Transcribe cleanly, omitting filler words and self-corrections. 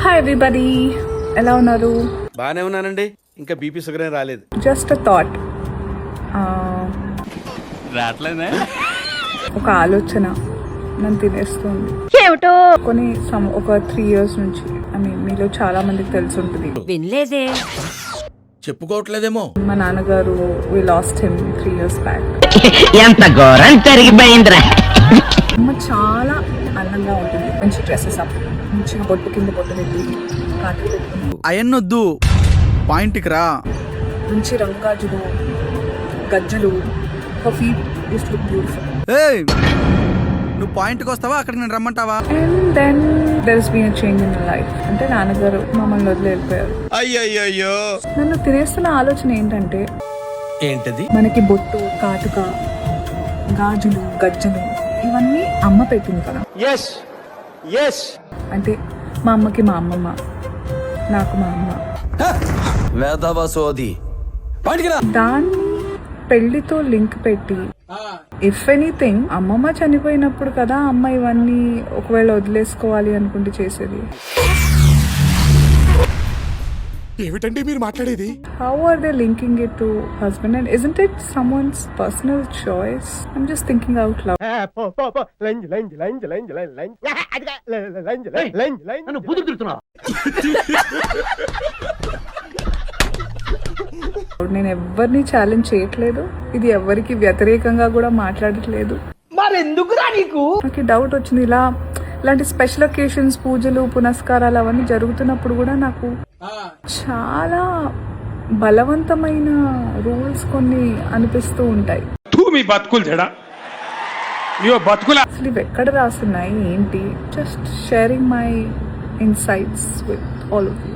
Hi everybody, ఎలా ఉన్నారు? బానే ఉన్నానండి. ఇంకా బీపీ షుగర్ ఏం రాలేదు. జస్ట్ అ థాట్, రావట్లేదా? ఒక ఆలోచన నన్ను తినేస్తుంది. ఒక 3 years నుంచి. మీలో చాలా మందికి తెలిసి ఉంటుంది. వినలేదే, చెప్పుకోవట్లేదేమో. మా నాన్నగారు we lost him 3 years back. ఎంత ఘోరం జరిగిపోయిందిరా. అమ్మ చాలా అందంగా ఉంటుంది. మంచి డ్రెస్సెస్ అప్, మంచిగా బొట్టు కింద బొట్టు పెట్టి కాటి పెట్టుకుని అయన్నొద్దు, పాయింట్కి రా. మంచి రంగాజులు, గజ్జలు, her feet used to look beautiful. ఏయ్, నువ్వు పాయింట్కి వస్తావా, అక్కడికి నేను రమ్మంటావా? And then there's been a change in my life. అంటే నాన్నగారు మమ్మల్ని వదిలి వెళ్ళిపోయారు. అయ్యయ్యో, నన్ను తినేస్తున్న ఆలోచన ఏంటంటే, ఏంటది? మనకి బొట్టు, కాటుక, గాజులు, గజ్జలు ఇవన్నీ అమ్మ పెట్టింది కదా. అంటే మా అమ్మకి మా అమ్మమ్మ, నాకు మా అమ్మ. వేదవసోది దాన్ని పెళ్లితో లింక్ పెట్టి, ఇఫ్ ఎనీథింగ్ అమ్మమ్మ చనిపోయినప్పుడు కదా అమ్మ ఇవన్నీ ఒకవేళ వదిలేసుకోవాలి అనుకుంటే చేసేది. ఏమిటండి మీరు మాట్లాడేది? How are they linking it to husband, and isn't it someone's personal choice? I'm just thinking out loud. నేను ఎవరిని ఛాలెంజ్ చేయట్లేదు, ఇది ఎవరికి వ్యతిరేకంగా కూడా మాట్లాడట్లేదు. నాకు డౌట్ వచ్చింది. ఇలాంటి స్పెషల్ ఒకేషన్స్, పూజలు, పునస్కారాలు అవన్నీ జరుగుతున్నప్పుడు కూడా నాకు చాలా బలవంతమైన రూల్స్ కొన్ని అనిపిస్తూ ఉంటాయి. అసలు ఇవి ఎక్కడ రాస్తున్నాయి ఏంటి? Just sharing my insights with all of you.